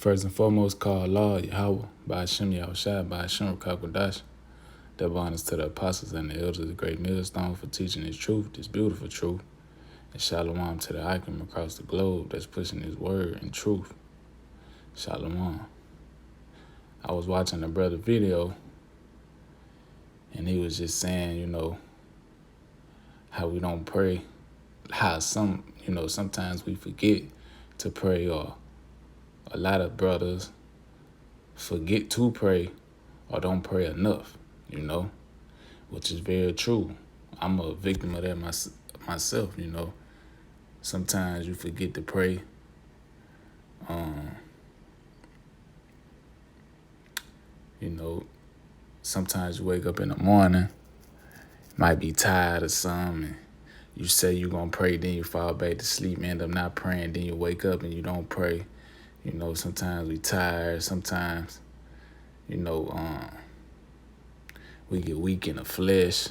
First and foremost, call Allah, Yahweh, Ba'ashem Yahushua, Ba'ashem Rakakwadash. Double honors to the apostles and the elders of the great millstone for teaching this truth, this beautiful truth. And shalom to the icon across the globe that's pushing his word and truth. Shalom. I was watching a brother video, and he was just saying, how we don't pray, how sometimes we forget to pray, or a lot of brothers forget to pray or don't pray enough, which is very true. I'm a victim of that myself, Sometimes you forget to pray. Sometimes you wake up in the morning, might be tired or something, and you say you're going to pray, then you fall back to sleep, end up not praying, then you wake up and you don't pray. Sometimes we tired, sometimes, we get weak in the flesh.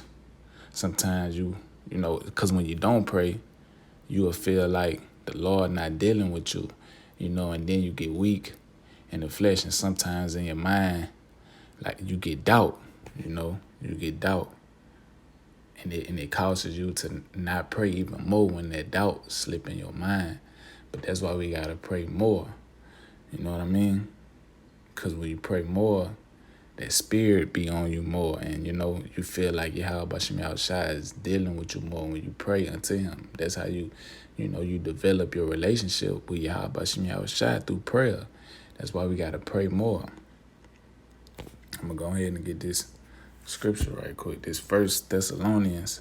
Sometimes because when you don't pray, you will feel like the Lord not dealing with you, and then you get weak in the flesh, and sometimes in your mind, like you get doubt, you get doubt. And it causes you to not pray even more when that doubt slip in your mind. But that's why we got to pray more. You know what I mean? Because when you pray more, that spirit be on you more. And, you feel like Yahweh Ba'ashem Yahushua is dealing with you more when you pray unto him. That's how you develop your relationship with Yahweh Ba'ashem Yahushua through prayer. That's why we got to pray more. I'm going to go ahead and get this scripture right quick. This 1 Thessalonians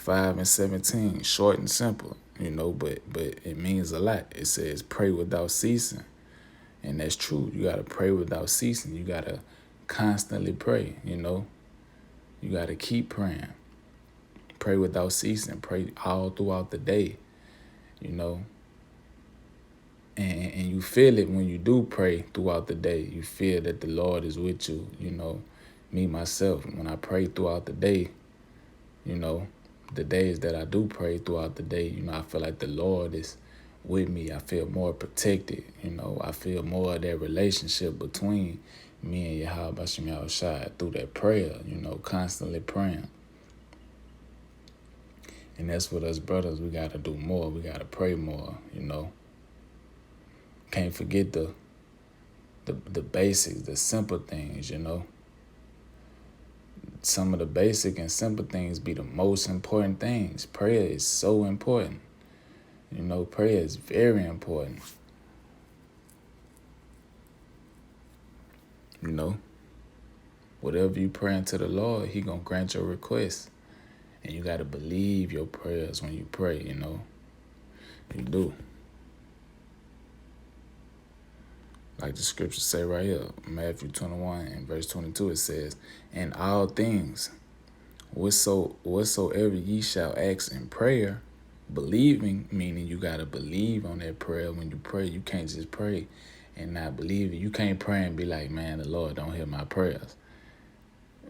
5:17, short and simple, but it means a lot. It says pray without ceasing. And that's true. You got to pray without ceasing. You got to constantly pray, You got to keep praying. Pray without ceasing. Pray all throughout the day, And you feel it when you do pray throughout the day. You feel that the Lord is with you, Me, myself, when I pray throughout the day, the days that I do pray throughout the day, I feel like the Lord is with me. I feel more protected, I feel more of that relationship between me and Yahweh Ba'ashem Yahushua through that prayer, constantly praying. And that's what us brothers, we got to do more. We got to pray more, Can't forget the basics, the simple things, Some of the basic and simple things be the most important things. Prayer is so important. Prayer is very important. Whatever you pray unto the Lord, he going to grant your request. And you got to believe your prayers when you pray, You do. Like the scriptures say right here, Matthew 21 and verse 22, it says, "In all things, whatsoever ye shall ask in prayer, believing," meaning you got to believe on that prayer when you pray. You can't just pray and not believe it. You can't pray and be like, man, the Lord don't hear my prayers.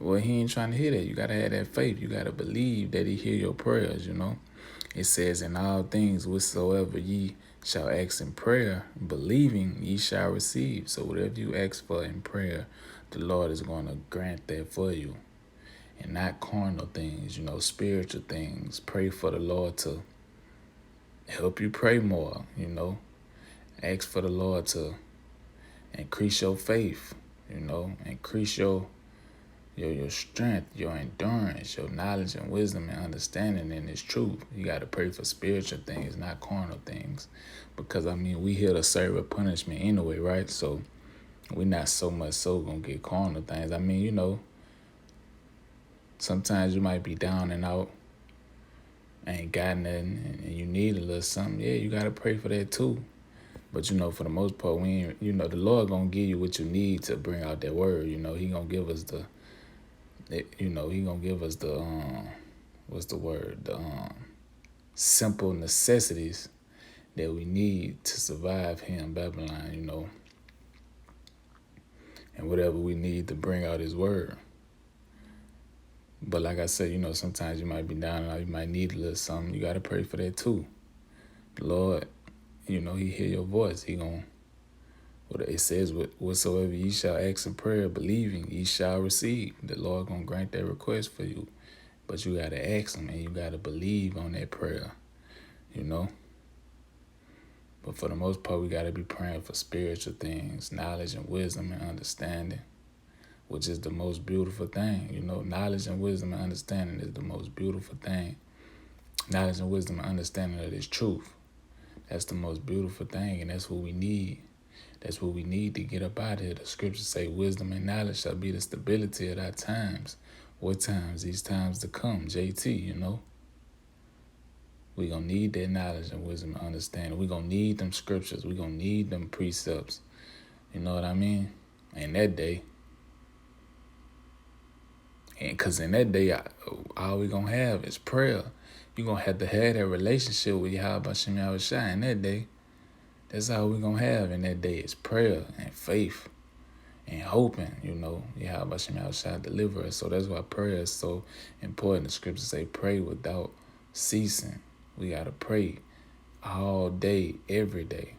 Well, he ain't trying to hear that. You got to have that faith. You got to believe that he hear your prayers, It says, "In all things, whatsoever ye shall ask in prayer, believing ye shall receive." So whatever you ask for in prayer, the Lord is going to grant that for you. And not carnal things, spiritual things. Pray for the Lord to help you pray more, Ask for the Lord to increase your faith, Increase your strength, your endurance, your knowledge and wisdom and understanding in this truth. You got to pray for spiritual things, not carnal things. Because, we here to serve a punishment anyway, right? So we're not so much so going to get carnal things. Sometimes you might be down and out, ain't got nothing, and you need a little something. Yeah, you got to pray for that too. But, for the most part, we ain't, the Lord going to give you what you need to bring out that word. He going to give us he gonna give us the simple necessities that we need to survive here in Babylon, and whatever we need to bring out his word. But like I said, sometimes you might be down and out, you might need a little something. You got to pray for that too. The Lord, he hear your voice. He gonna It says, whatsoever ye shall ask in prayer, believing, ye shall receive. The Lord gonna grant that request for you. But you gotta ask him and you gotta believe on that prayer, you know? But for the most part, we gotta be praying for spiritual things, knowledge and wisdom and understanding, which is the most beautiful thing. You know, knowledge and wisdom and understanding is the most beautiful thing. Knowledge and wisdom and understanding of this truth. That's the most beautiful thing, and that's what we need. That's what we need to get up out of here. The scriptures say wisdom and knowledge shall be the stability of our times. What times? These times to come, JT, you know. We gonna need that knowledge and wisdom and understanding. We gonna need them scriptures. We gonna need them precepts. You know what I mean? In that day. And because in that day, all we gonna have is prayer. You gonna have to have that relationship with Yahweh Shem Yahushua in that day. That's all we gonna have in that day is prayer and faith and hoping, you know, Yahweh Shem Yahushua deliver us. So that's why prayer is so important. The scriptures say pray without ceasing. We gotta pray all day, every day.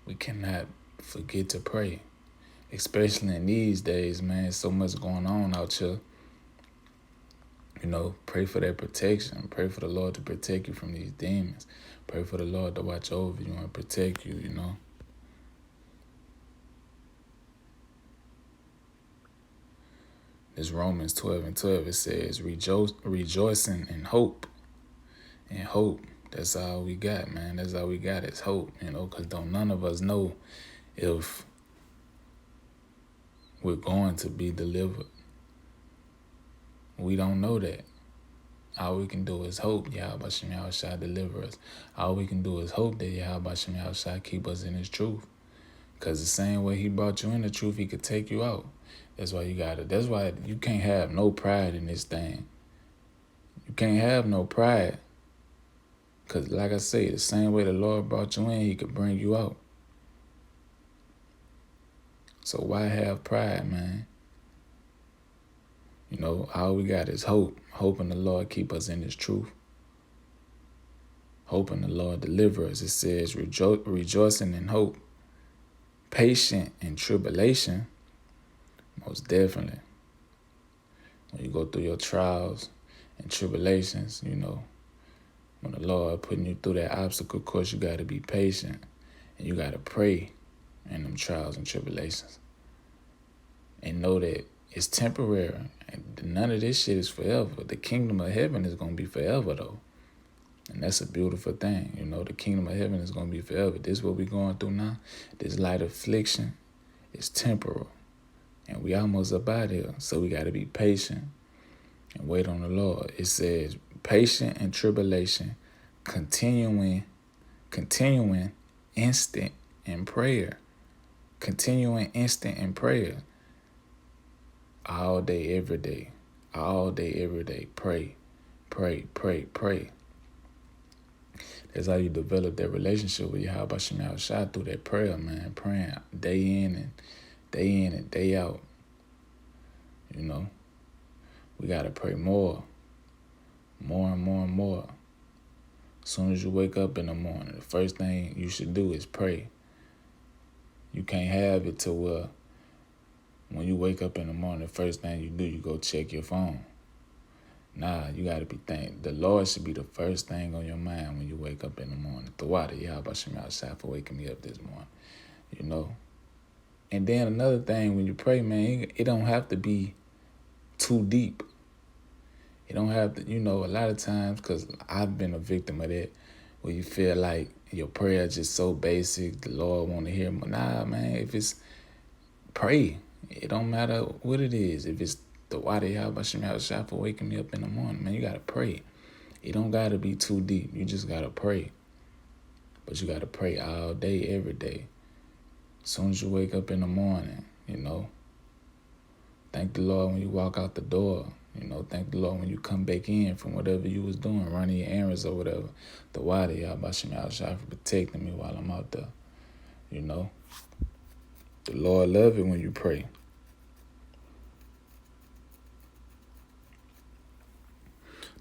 We cannot forget to pray, especially in these days, man. So much going on out here. You know, pray for that protection. Pray for the Lord to protect you from these demons. Pray for the Lord to watch over you and protect you, you know. This Romans 12:12, it says, rejoicing in hope. And hope, that's all we got, man. That's all we got is hope, you know, because none of us know if we're going to be delivered. We don't know that. All we can do is hope Yahweh Shem Yahushua deliver us. All we can do is hope that Yahweh Shem Yahushua keep us in his truth. Because the same way he brought you in the truth, he could take you out. That's why you can't have no pride in this thing. You can't have no pride. Because like I say, the same way the Lord brought you in, he could bring you out. So why have pride, man? You know, all we got is hope. Hoping the Lord keep us in his truth. Hoping the Lord deliver us. It says rejoicing in hope. Patient in tribulation. Most definitely. When you go through your trials and tribulations, you know, when the Lord putting you through that obstacle course, you got to be patient. And you got to pray in them trials and tribulations. And know that it's temporary. And none of this shit is forever. The kingdom of heaven is going to be forever, though. And that's a beautiful thing. You know, the kingdom of heaven is going to be forever. This what we're going through now. This light affliction is temporal. And we almost up out here. So we got to be patient and wait on the Lord. It says, patient in tribulation, continuing instant in prayer. Continuing instant in prayer. All day, every day. All day, every day. Pray, pray, pray, pray. That's how you develop that relationship with Yahweh Shem Yahushua through that prayer, man. Praying day in and day out. You know, we got to pray more and more and more. As soon as you wake up in the morning, the first thing you should do is pray. You can't have it to where when you wake up in the morning, the first thing you do, you go check your phone. Nah, you got to be thankful. The Lord should be the first thing on your mind when you wake up in the morning. Tawada, Yahweh Shem Yahushua for waking me up this morning, you know. And then another thing, when you pray, man, it don't have to be too deep. It don't have to, you know, a lot of times, because I've been a victim of that, where you feel like your prayer is just so basic, the Lord want to hear more. Nah, man, if it's pray, it don't matter what it is. If it's the Wada Yahweh Shem Yahushua for waking me up in the morning, man, you got to pray. It don't got to be too deep. You just got to pray. But you got to pray all day, every day. As soon as you wake up in the morning, you know. Thank the Lord when you walk out the door. You know, thank the Lord when you come back in from whatever you was doing, running your errands or whatever. The Wada Yahweh Shem Yahushua for protecting me while I'm out there. You know. The Lord love it when you pray.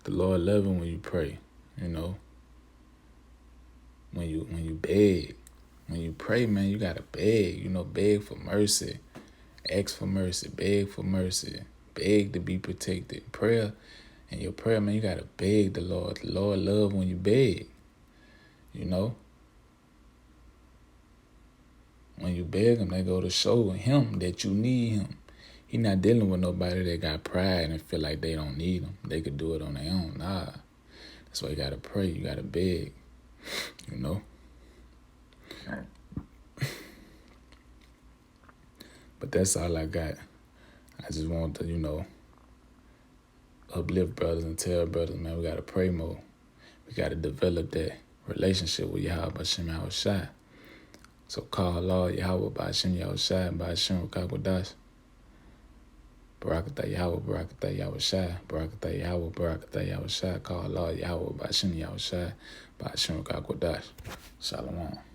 The Lord love it when you pray, you know. When you beg, when you pray, man, you gotta beg. Beg for mercy, ask for mercy, beg for mercy, beg to be protected. Prayer, and your prayer, man, you gotta beg the Lord. The Lord love when you beg. When you beg him, they go to show him that you need him. He not dealing with nobody that got pride and feel like they don't need him. They could do it on their own. Nah. That's why you gotta pray. You gotta beg. But that's all I got. I just want to, uplift brothers and tell brothers, man, we gotta pray more. We gotta develop that relationship with Yahweh B'Shem Yahushua. So call Allah Yahweh B'Shem Yahushua, B'Shem Rukakwadash. Barakatah Yahweh, Barakatah Yahushua, Barakatah Yahweh, Barakatah Yahushua. Call Allah Yahweh B'Shem Yahushua, B'Shem Rukakwadash. Shalom.